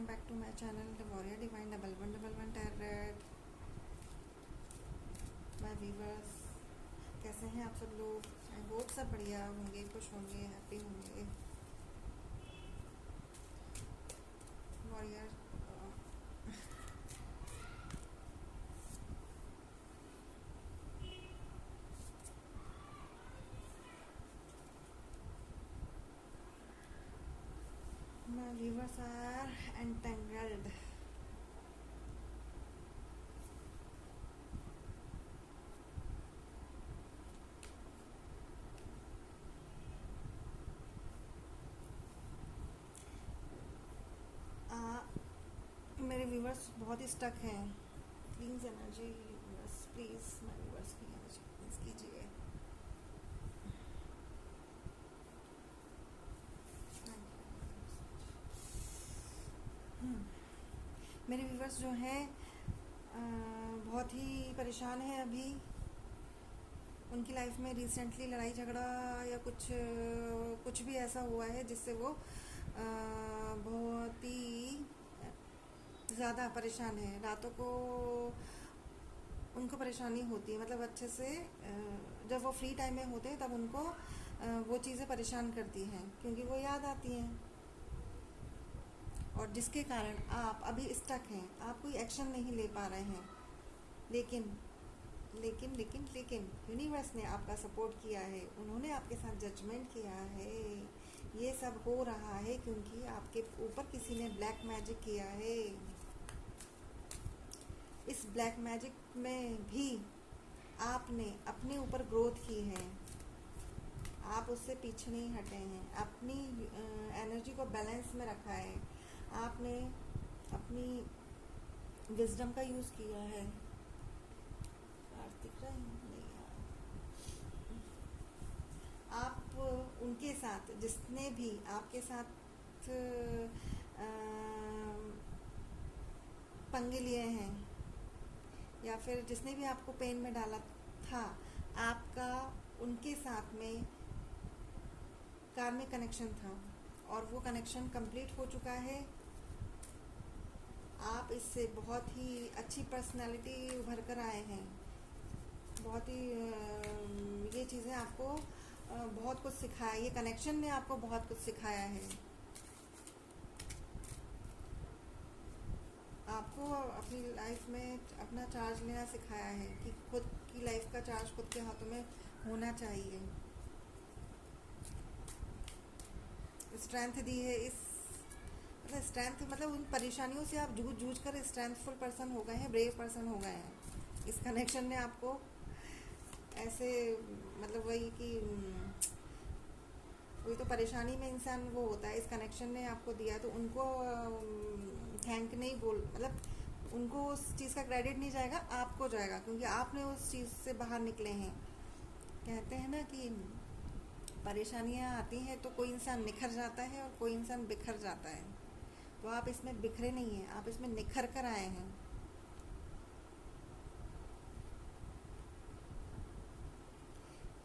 Welcome back to my channel the warrior divine 1111 tarot. My viewers, कैसे हैं आप सब लोग? आई होप सब बढ़िया होंगे, खुश होंगे, हैप्पी होंगे। Warrior my viewers are entangled. मेरे व्यूवर्स बहुत ही स्टक हैं। Please energy viewers, please my viewers की एनर्जी प्लीज़ कीजिए। मेरे व्यूवर्स जो हैं बहुत ही परेशान हैं अभी। उनकी लाइफ में रिसेंटली लड़ाई झगड़ा या कुछ भी ऐसा हुआ है जिससे वो बहुत ही ज़्यादा परेशान है। रातों को उनको परेशानी होती है, मतलब अच्छे से जब वो फ्री टाइम में होते हैं तब उनको वो चीज़ें परेशान करती हैं क्योंकि वो याद आती हैं, और जिसके कारण आप अभी स्टक हैं। आप कोई एक्शन नहीं ले पा रहे हैं। लेकिन लेकिन लेकिन लेकिन यूनिवर्स ने आपका सपोर्ट किया है, उन्होंने आपके साथ जजमेंट किया है। ये सब हो रहा है क्योंकि आपके ऊपर किसी ने ब्लैक मैजिक किया है। इस ब्लैक मैजिक में भी आपने अपने ऊपर ग्रोथ की है। आप उससे पीछे नहीं हटे हैं, अपनी एनर्जी को बैलेंस में रखा है। आपने अपनी विजडम का यूज़ किया है। दिख रहा है नहीं यार। आप उनके साथ, जिसने भी आपके साथ पंगे लिए हैं या फिर जिसने भी आपको पेन में डाला था, आपका उनके साथ में कार्मिक कनेक्शन था और वो कनेक्शन कंप्लीट हो चुका है। आप इससे बहुत ही अच्छी पर्सनालिटी उभर कर आए हैं। बहुत ही ये चीज़ें आपको बहुत कुछ सिखाया, ये कनेक्शन ने आपको बहुत कुछ सिखाया है। आपको अपनी लाइफ में अपना चार्ज लेना सिखाया है कि खुद की लाइफ का चार्ज खुद के हाथों में होना चाहिए। स्ट्रेंथ दी है। इस मतलब स्ट्रेंथ मतलब उन परेशानियों से आप जूझ कर स्ट्रेंथफुल पर्सन हो गए हैं, ब्रेव पर्सन हो गए हैं। इस कनेक्शन ने आपको ऐसे मतलब वही तो परेशानी में इंसान वो होता है। इस कनेक्शन ने आपको दिया तो उनको थैंक नहीं बोल, मतलब उनको उस चीज़ का क्रेडिट नहीं जाएगा, आपको जाएगा क्योंकि आपने उस चीज़ से बाहर निकले हैं। कहते हैं ना कि परेशानियाँ आती हैं तो कोई इंसान निखर जाता है और कोई इंसान बिखर जाता है। तो आप इसमें बिखरे नहीं हैं, आप इसमें निखर कर आए हैं।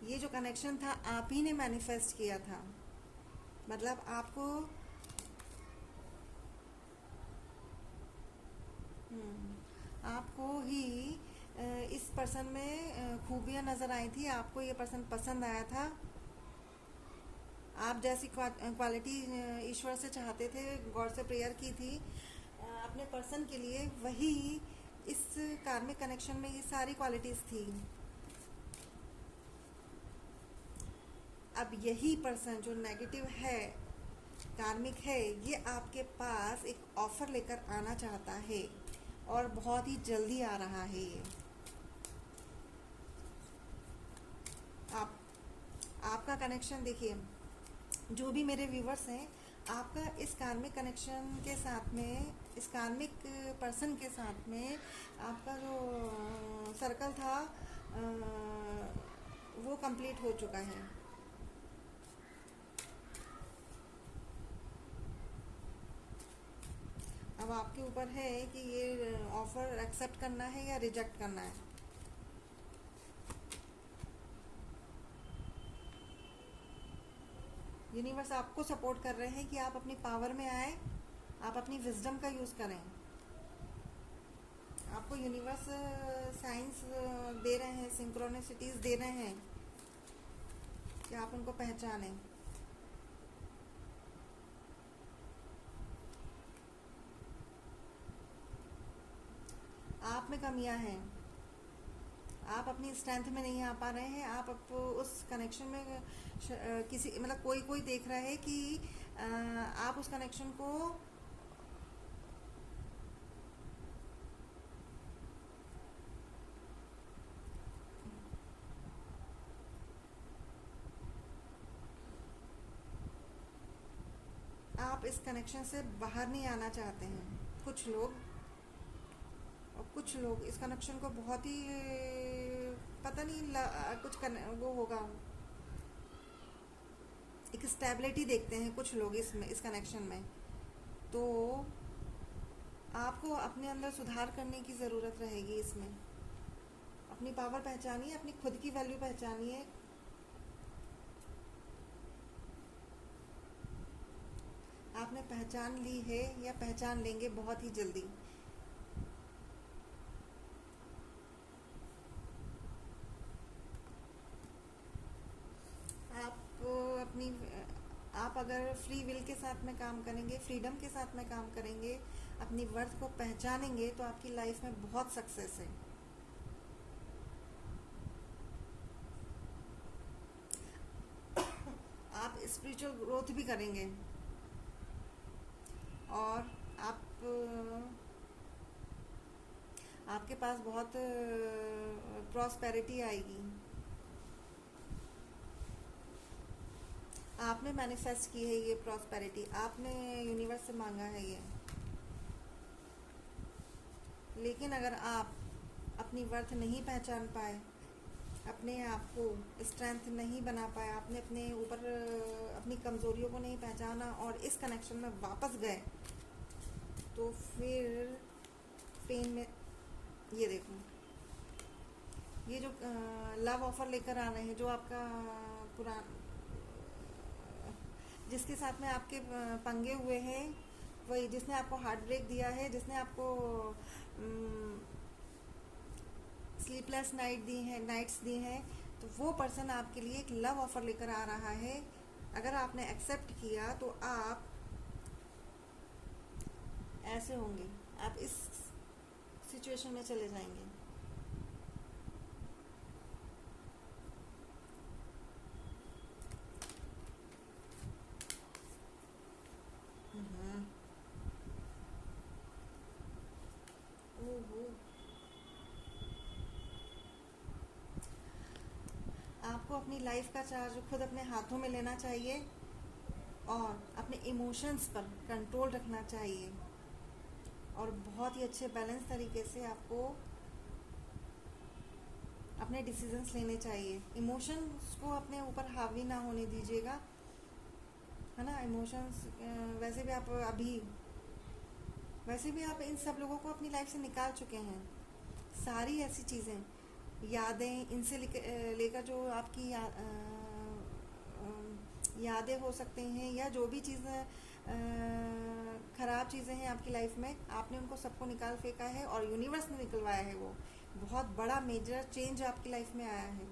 ये जो कनेक्शन था आप ही ने मैनिफेस्ट किया था। मतलब आपको ही इस पर्सन में खूबियाँ नज़र आई थी। आपको ये पर्सन पसंद आया था। आप जैसी क्वालिटी ईश्वर से चाहते थे, गॉड से प्रेयर की थी अपने पर्सन के लिए, वही इस कार्मिक कनेक्शन में ये सारी क्वालिटीज़ थी। अब यही पर्सन जो नेगेटिव है, कार्मिक है, ये आपके पास एक ऑफ़र लेकर आना चाहता है और बहुत ही जल्दी आ रहा है। ये आपका कनेक्शन देखिए, जो भी मेरे व्यूवर्स हैं, आपका इस कार्मिक कनेक्शन के साथ में, इस कार्मिक पर्सन के साथ में आपका जो सर्कल था वो कंप्लीट हो चुका है। अब आपके ऊपर है कि ये ऑफ़र एक्सेप्ट करना है या रिजेक्ट करना है। यूनिवर्स आपको सपोर्ट कर रहे हैं कि आप अपनी पावर में आए आप अपनी विजडम का यूज़ करें। आपको यूनिवर्स साइंस दे रहे हैं, सिंक्रोनिसिटीज दे रहे हैं कि आप उनको पहचानें। आप में कमियां हैं, आप अपनी स्ट्रेंथ में नहीं आ पा रहे हैं। आप उस कनेक्शन में किसी मतलब कोई कोई देख रहा है कि आप उस कनेक्शन को आप इस कनेक्शन से बाहर नहीं आना चाहते हैं कुछ लोग। और कुछ लोग इस कनेक्शन को बहुत ही पता नहीं वो होगा, एक स्टेबिलिटी देखते हैं कुछ लोग इसमें, इस कनेक्शन में। तो आपको अपने अंदर सुधार करने की ज़रूरत रहेगी इसमें। अपनी पावर पहचानिए, अपनी खुद की वैल्यू पहचानिए। आपने पहचान ली है या पहचान लेंगे बहुत ही जल्दी। आप अपनी आप अगर फ्री विल के साथ में काम करेंगे, फ्रीडम के साथ में काम करेंगे, अपनी वर्थ को पहचानेंगे, तो आपकी लाइफ में बहुत सक्सेस है। आप स्पिरिचुअल ग्रोथ भी करेंगे और आप आपके पास बहुत प्रॉस्पेरिटी आएगी। आपने मैनिफेस्ट की है ये प्रॉस्पेरिटी, आपने यूनिवर्स से मांगा है ये। लेकिन अगर आप अपनी वर्थ नहीं पहचान पाए, अपने आप को स्ट्रेंथ नहीं बना पाए, आपने अपने ऊपर अपनी कमज़ोरियों को नहीं पहचाना और इस कनेक्शन में वापस गए, तो फिर पेन में ये देखो, ये जो लव ऑफर लेकर आ रहे हैं, जो आपका पुराना जिसके साथ में आपके पंगे हुए हैं, वही जिसने आपको हार्ट ब्रेक दिया है, जिसने आपको स्लीपलेस नाइट्स दी हैं, तो वो पर्सन आपके लिए एक लव ऑफर लेकर आ रहा है। अगर आपने एक्सेप्ट किया तो आप ऐसे होंगे, आप इस सिचुएशन में चले जाएंगे। ओहो, आपको अपनी लाइफ का चार्ज खुद अपने हाथों में लेना चाहिए और अपने इमोशंस पर कंट्रोल रखना चाहिए और बहुत ही अच्छे बैलेंस तरीके से आपको अपने डिसीजंस लेने चाहिए। इमोशंस को अपने ऊपर हावी ना होने दीजिएगा, है ना। इमोशंस वैसे भी आप इन सब लोगों को अपनी लाइफ से निकाल चुके हैं। सारी ऐसी चीज़ें, यादें, इनसे लेकर जो आपकी यादें हो सकते हैं, या जो भी चीज़ें ख़राब चीज़ें हैं आपकी लाइफ में, आपने उनको सबको निकाल फेंका है और यूनिवर्स ने निकलवाया है। वो बहुत बड़ा मेजर चेंज आपकी लाइफ में आया है।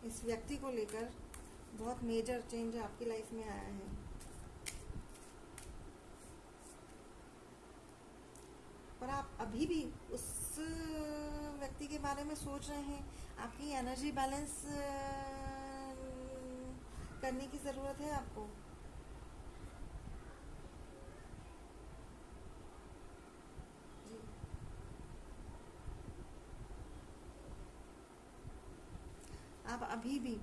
इस व्यक्ति को लेकर बहुत मेजर चेंज आपकी लाइफ में आया है। पर आप अभी भी उस व्यक्ति के बारे में सोच रहे हैं। आपकी एनर्जी बैलेंस करने की ज़रूरत है आपको। जी, आप अभी भी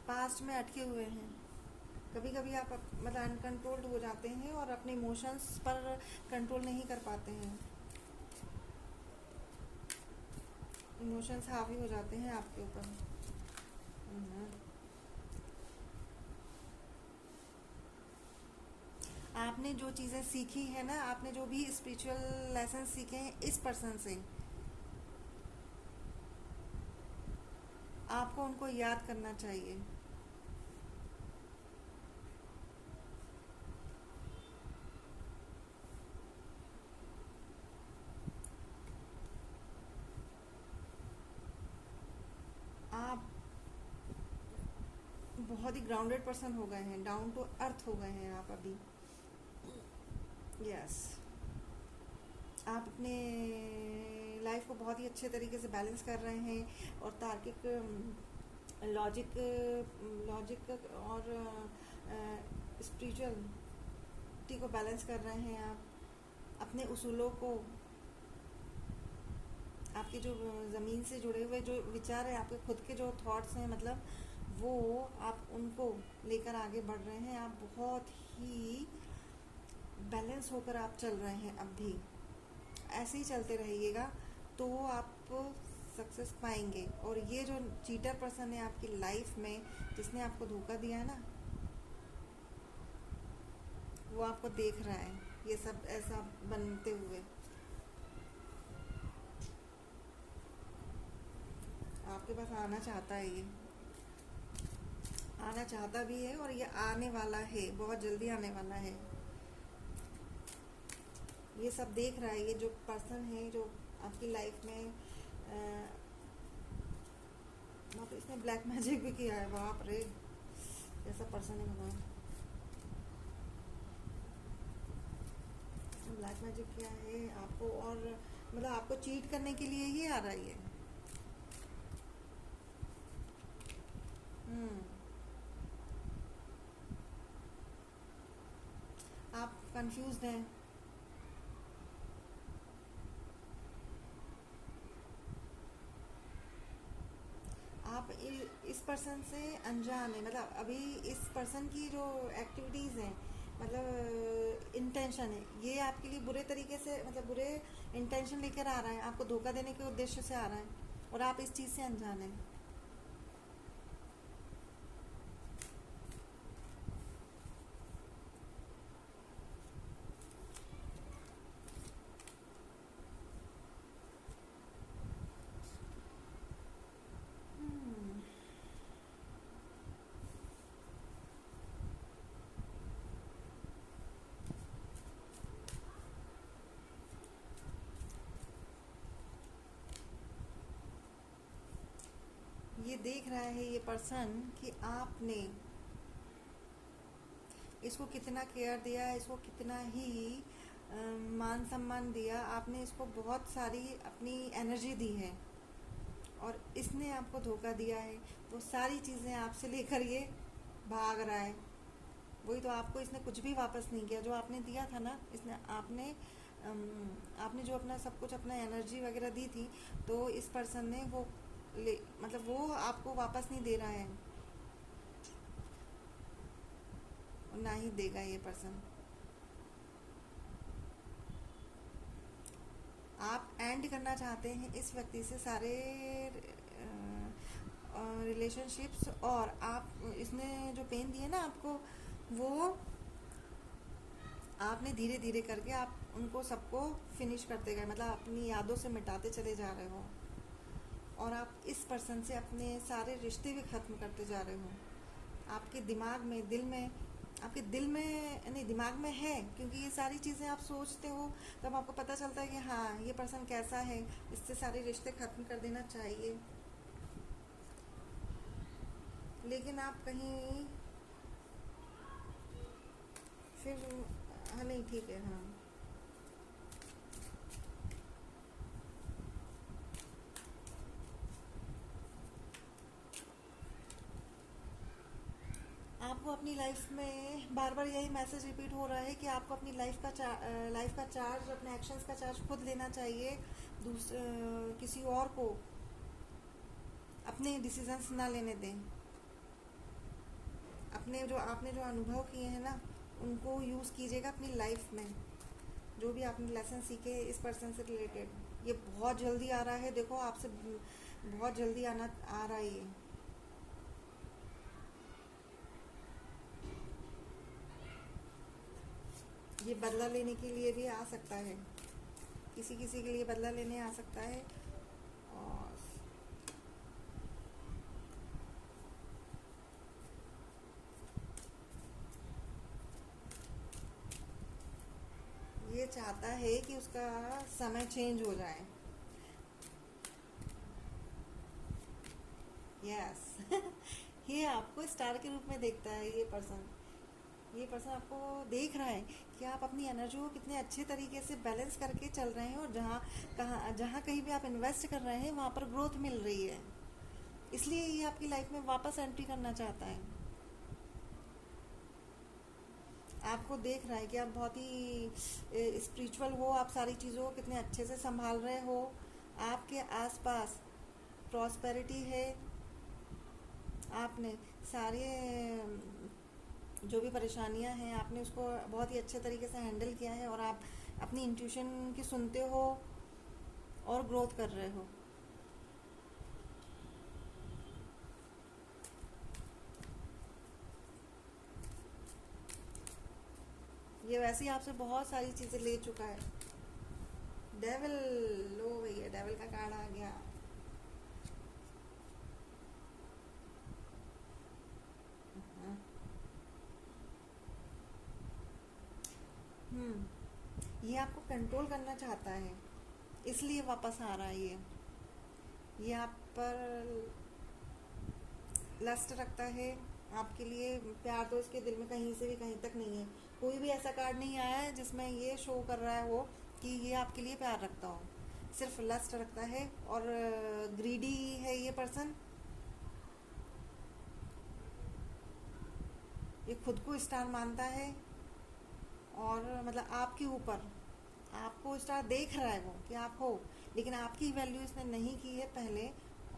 पास्ट में अटके हुए हैं। कभी कभी आप मतलब अनकंट्रोल्ड हो जाते हैं और अपने इमोशंस पर कंट्रोल नहीं कर पाते हैं। इमोशंस हावी हो जाते हैं आपके ऊपर। आपने जो चीज़ें सीखी है ना, आपने जो भी स्पिरिचुअल लेसन सीखे हैं इस पर्सन से, आप आपको उनको याद करना चाहिए। आप बहुत ही ग्राउंडेड पर्सन हो गए हैं, डाउन टू अर्थ हो गए हैं आप अभी। यस, आप अपने लाइफ को बहुत ही अच्छे तरीके से बैलेंस कर रहे हैं और तार्किक लॉजिक लॉजिक और स्पिरिचुअलिटी को बैलेंस कर रहे हैं आप। अपने उसूलों को, आपके जो ज़मीन से जुड़े हुए जो विचार हैं, आपके खुद के जो थॉट्स हैं, मतलब वो आप उनको लेकर आगे बढ़ रहे हैं। आप बहुत ही बैलेंस होकर आप चल रहे हैं। अब भी ऐसे ही चलते रहिएगा तो आप सक्सेस पाएंगे। और ये जो चीटर पर्सन है आपकी लाइफ में, जिसने आपको धोखा दिया है ना, वो आपको देख रहा है ये सब ऐसा बनते हुए। आपके पास आना चाहता है, ये आना चाहता भी है और ये आने वाला है, बहुत जल्दी आने वाला है। ये सब देख रहा है, ये जो पर्सन है जो आपकी लाइफ में वहाँ पे इसने ब्लैक मैजिक भी किया है। बाप रे, ऐसा पर्सन है भगवान, इसने ब्लैक मैजिक किया है आपको, और मतलब आपको चीट करने के लिए ही आ रहा है ये। आप कंफ्यूज हैं, आप इस पर्सन से अनजान है। मतलब अभी इस पर्सन की जो एक्टिविटीज़ हैं, मतलब इंटेंशन है, ये आपके लिए बुरे तरीके से, मतलब बुरे इंटेंशन लेकर आ रहा है, आपको धोखा देने के उद्देश्य से आ रहा है और आप इस चीज़ से अनजान हैं। ये देख रहा है ये पर्सन कि आपने इसको कितना केयर दिया, इसको कितना ही मान सम्मान दिया, आपने इसको बहुत सारी अपनी एनर्जी दी है और इसने आपको धोखा दिया है। वो सारी चीज़ें आपसे लेकर ये भाग रहा है। वही तो, आपको इसने कुछ भी वापस नहीं किया जो आपने दिया था ना। इसने आपने जो अपना सब कुछ, अपना एनर्जी वगैरह दी थी, तो इस पर्सन ने वो मतलब वो आपको वापस नहीं दे रहा है और ना ही देगा ये पर्सन। आप एंड करना चाहते हैं इस व्यक्ति से सारे रिलेशनशिप्स, और आप इसने जो पेन दिए ना आपको, वो आपने धीरे धीरे करके आप उनको सबको फिनिश करते गए, मतलब अपनी यादों से मिटाते चले जा रहे हो। और आप इस पर्सन से अपने सारे रिश्ते भी ख़त्म करते जा रहे हो। आपके दिमाग में, दिल में, आपके दिल में नहीं, दिमाग में है, क्योंकि ये सारी चीज़ें आप सोचते हो तब आपको पता चलता है कि हाँ ये पर्सन कैसा है, इससे सारे रिश्ते ख़त्म कर देना चाहिए। लेकिन आप कहीं फिर, हाँ नहीं ठीक है, हाँ आपको अपनी लाइफ में बार बार यही मैसेज रिपीट हो रहा है कि आपको अपनी लाइफ का चार्ज, अपने एक्शंस का चार्ज खुद लेना चाहिए। किसी और को अपने डिसीजंस ना लेने दें। आपने जो अनुभव किए हैं ना, उनको यूज़ कीजिएगा अपनी लाइफ में। जो भी आपने लेसन सीखे इस पर्सन से रिलेटेड, ये बहुत जल्दी आ रहा है। देखो, आपसे बहुत जल्दी आ रहा है ये बदला लेने के लिए भी आ सकता है, किसी किसी के लिए बदला लेने आ सकता है। और ये चाहता है कि उसका समय चेंज हो जाए। यस ये आपको स्टार के रूप में देखता है ये पर्सन आपको देख रहा है कि आप अपनी एनर्जी को कितने अच्छे तरीके से बैलेंस करके चल रहे हैं, और जहाँ कहीं भी आप इन्वेस्ट कर रहे हैं वहाँ पर ग्रोथ मिल रही है, इसलिए ये आपकी लाइफ में वापस एंट्री करना चाहता है। आपको देख रहा है कि आप बहुत ही स्पिरिचुअल हो, आप सारी चीज़ों को कितने अच्छे से संभाल रहे हो, आपके आसपास प्रॉस्पेरिटी है, आपने सारे जो भी परेशानियां हैं आपने उसको बहुत ही अच्छे तरीके से हैंडल किया है, और आप अपनी इंट्यूशन की सुनते हो और ग्रोथ कर रहे हो। ये वैसे ही आपसे बहुत सारी चीज़ें ले चुका है। डेविल, लो भैया, डेविल का कार्ड आ गया। ये आपको कंट्रोल करना चाहता है, इसलिए वापस आ रहा है ये आप पर लस्ट रखता है आपके लिए। प्यार तो इसके दिल में कहीं से भी कहीं तक नहीं है। कोई भी ऐसा कार्ड नहीं आया है जिसमें ये शो कर रहा है वो कि ये आपके लिए प्यार रखता हो, सिर्फ लस्ट रखता है। और ग्रीडी है ये पर्सन, ये खुद को स्टार मानता है, और मतलब आपके ऊपर आपको स्टार देख रहा है वो कि आप हो, लेकिन आपकी वैल्यू इसने नहीं की है पहले,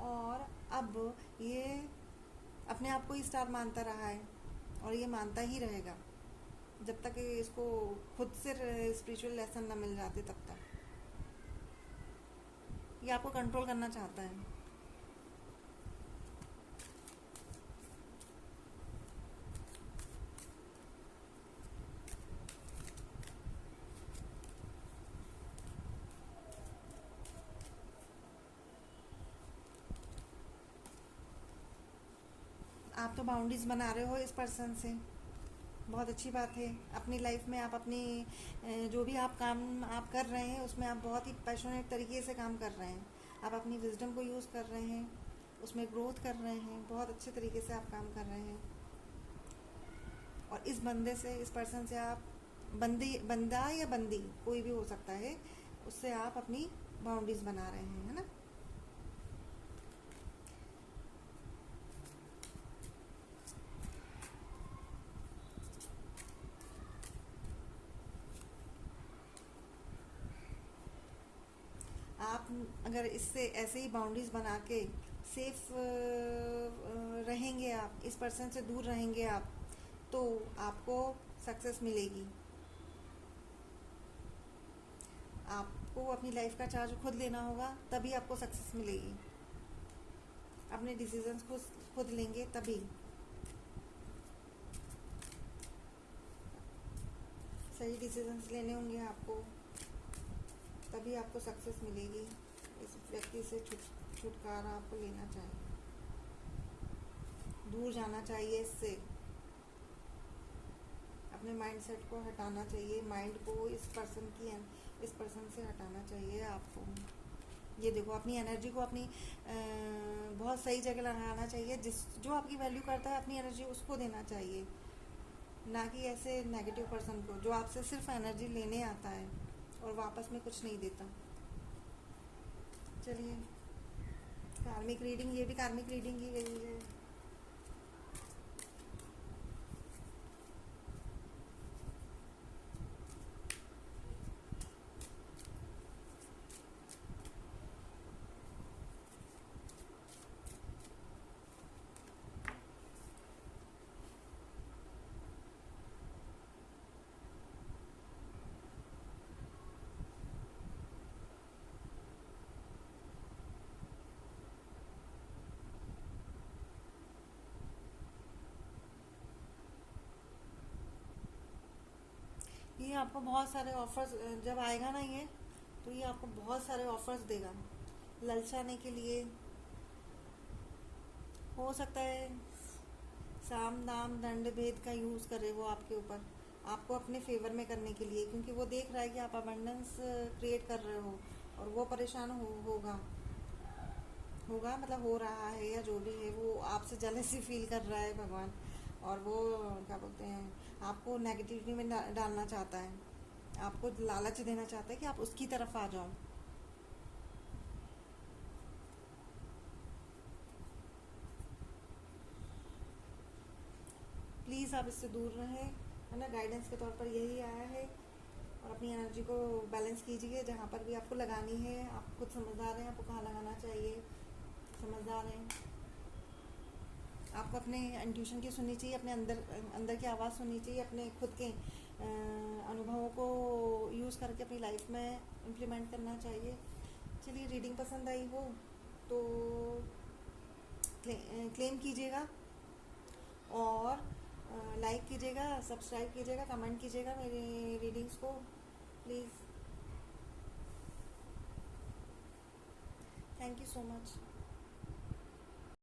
और अब ये अपने आप को ही स्टार मानता रहा है, और ये मानता ही रहेगा जब तक इसको खुद से स्पिरिचुअल लेसन ना मिल जाते, तब तक ये आपको कंट्रोल करना चाहता है। आप तो बाउंड्रीज बना रहे हो इस पर्सन से, बहुत अच्छी बात है। अपनी लाइफ में आप अपनी जो भी आप काम आप कर रहे हैं उसमें आप बहुत ही पैशनेट तरीके से काम कर रहे हैं, आप अपनी विजडम को यूज़ कर रहे हैं, उसमें ग्रोथ कर रहे हैं, बहुत अच्छे तरीके से आप काम कर रहे हैं। और इस बंदे से, इस पर्सन से आप बंदा या बंदी कोई भी हो सकता है, उससे आप अपनी बाउंड्रीज बना रहे हैं, है ना। आप अगर इससे ऐसे ही बाउंड्रीज बना के सेफ रहेंगे, आप इस पर्सन से दूर रहेंगे आप, तो आपको सक्सेस मिलेगी। आपको अपनी लाइफ का चार्ज खुद लेना होगा, तभी आपको सक्सेस मिलेगी। अपने डिसीजंस खुद लेंगे तभी। सही डिसीजंस लेने होंगे आपको, तभी आपको सक्सेस मिलेगी। इस व्यक्ति से छुटकारा आपको लेना चाहिए, दूर जाना चाहिए इससे, अपने माइंडसेट को हटाना चाहिए, माइंड को इस पर्सन से हटाना चाहिए आपको। ये देखो, अपनी एनर्जी को अपनी बहुत सही जगह लगाना चाहिए। जो आपकी वैल्यू करता है, अपनी एनर्जी उसको देना चाहिए, ना कि ऐसे नेगेटिव पर्सन को जो आपसे सिर्फ एनर्जी लेने आता है और वापस में कुछ नहीं देता। चलिए, कार्मिक रीडिंग, ये भी कार्मिक रीडिंग ही गई है। ये आपको बहुत सारे ऑफर्स, जब आएगा ना ये, तो ये आपको बहुत सारे ऑफर्स देगा ललचाने के लिए। हो सकता है साम दाम दंड भेद का यूज़ करे वो आपके ऊपर, आपको अपने फेवर में करने के लिए, क्योंकि वो देख रहा है कि आप अबंडेंस क्रिएट कर रहे हो, और वो परेशान होगा होगा मतलब हो रहा है, या जो भी है वो आपसे जेलसी फील कर रहा है भगवान, और वो क्या बोलते हैं आपको नेगेटिविटी में डालना चाहता है, आपको लालच देना चाहता है कि आप उसकी तरफ आ जाओ। प्लीज़ आप इससे दूर रहें, है ना। गाइडेंस के तौर पर यही आया है। और अपनी एनर्जी को बैलेंस कीजिए, जहाँ पर भी आपको लगानी है। आप खुद समझदार हैं, आपको कहाँ लगाना चाहिए, समझदार हैं। आपको अपने इंट्यूशन की सुननी चाहिए, अपने अंदर अंदर की आवाज़ सुननी चाहिए, अपने खुद के अनुभवों को यूज़ करके अपनी लाइफ में इम्प्लीमेंट करना चाहिए। चलिए, रीडिंग पसंद आई हो तो क्लेम कीजिएगा, और लाइक कीजिएगा, सब्सक्राइब कीजिएगा, कमेंट कीजिएगा मेरी रीडिंग्स को please. Thank you so much.